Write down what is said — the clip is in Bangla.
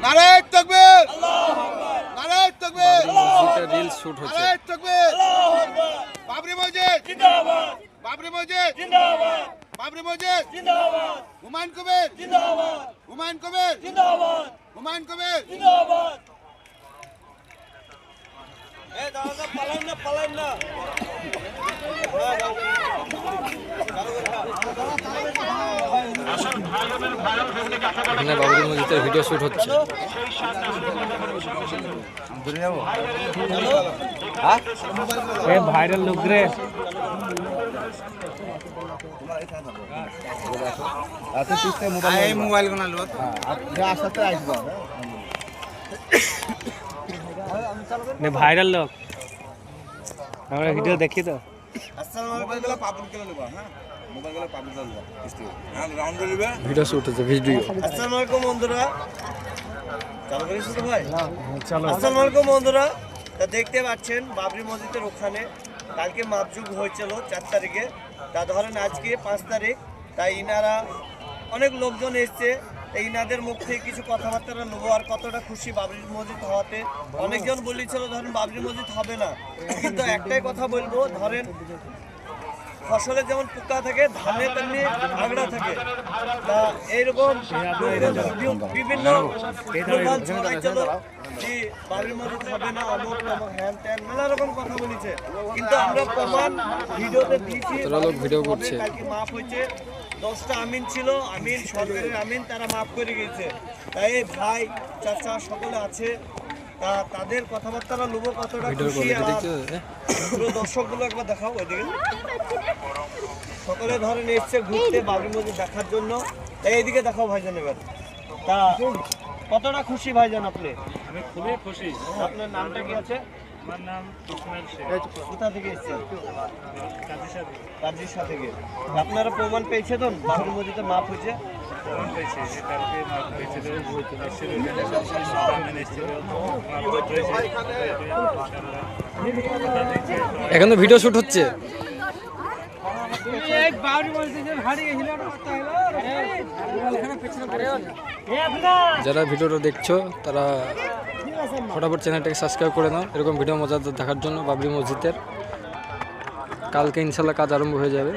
নারায়ে তাকবীর, নারায়ে তাকবীর, মসজিদে রিল শুট হচ্ছে। নারায়ে তাকবীর, বাবরি মসজিদ জিন্দাবাদ, বাবরি মসজিদ জিন্দাবাদ, বাবরি মসজিদ জিন্দাবাদ, হুমায়ুন কবির জিন্দাবাদ, হুমায়ুন কবির জিন্দাবাদ, হুমায়ুন কবির জিন্দাবাদ। এ দাদা পালাইন না, পালাইন না। এখানে বাবরি মসজিদের ভিডিও শুট হচ্ছে। ভাইরাল লোক রে। মোবাইল কোনা লো আস্তে আসবো ভাইরাল লোক আমরা ভিডিও দেখি তো। ভিডিও শুট হচ্ছে ভিডিও। আসসালামু আলাইকুম বন্ধুরা, চালু করেছো তো ভাই? আসসালামু আলাইকুম বন্ধুরা, তা দেখতে পাচ্ছেন বাবরি মসজিদের ওখানে কালকে মাপযুগ হয়েছিল 4 তারিখে, তা ধরেন আজকে 5 তারিখ, তাই ইনারা অনেক লোকজন এসছে। এই ইনাদের মুখ থেকে কিছু কথাবার্তা নেবো আর কতটা খুশি বাবরি মসজিদ হওয়াতে। অনেকজন বলেছিল ধরেন বাবরি মসজিদ হবে না, কিন্তু একটাই কথা বলবো, ধরেন ফসলে যেমন পোকা থাকে ধানে তেমনি আগড়া থাকে। তা এইরকম বিভিন্ন ছড়াইছিল যে বাবরি মসজিদ হবে না, অমুক তমুক হ্যান ত্যান নানা রকম কথা বলেছে, কিন্তু আমরা প্রমাণ ভিডিওতে দিয়েছি। ভিডিও করছে। কালকে মাফ হয়েছে, 10টা আমিন ছিল, আমিন সরকারের আমিন, তারা মাফ করে গেছে। তাই এই ভাই চাচা সকলে আছে, তা তাদের কথাবার্তা নেবো কতটা খুশি। পুরো দর্শকগুলো একবার দেখাও ওইদিকে। সকলে ধরেন এসছে ঘুরতে বাবরি মসজিদ দেখার জন্য, তাই এইদিকে দেখাও ভাইজান এবার। তা কতটা খুশি ভাইজান আপনি? আমি খুবই খুশি। আপনার নামটা কি আছে? আমার নাম ইসমাইল শেখ, কোথা থেকে এসছেন? কাজী কাজির থেকে। আপনারা প্রমাণ পেয়েছে তো বাবরি মসজিদে মাফ হয়েছে? প্রমাণ পেয়েছি যে কালকে মাপ হয়েছিল, এসেছিল এখানে এসেছিল, মাপ হয়েছে। এখন তো ভিডিও শুট হচ্ছে। যারা ভিডিওটা দেখছো তারা ফটাফট চ্যানেলটাকে সাবস্ক্রাইব করে নাও এরকম ভিডিও মজাদার দেখার জন্য। বাবরি মসজিদের কালকে ইনশাল্লাহ কাজ আরম্ভ হয়ে যাবে।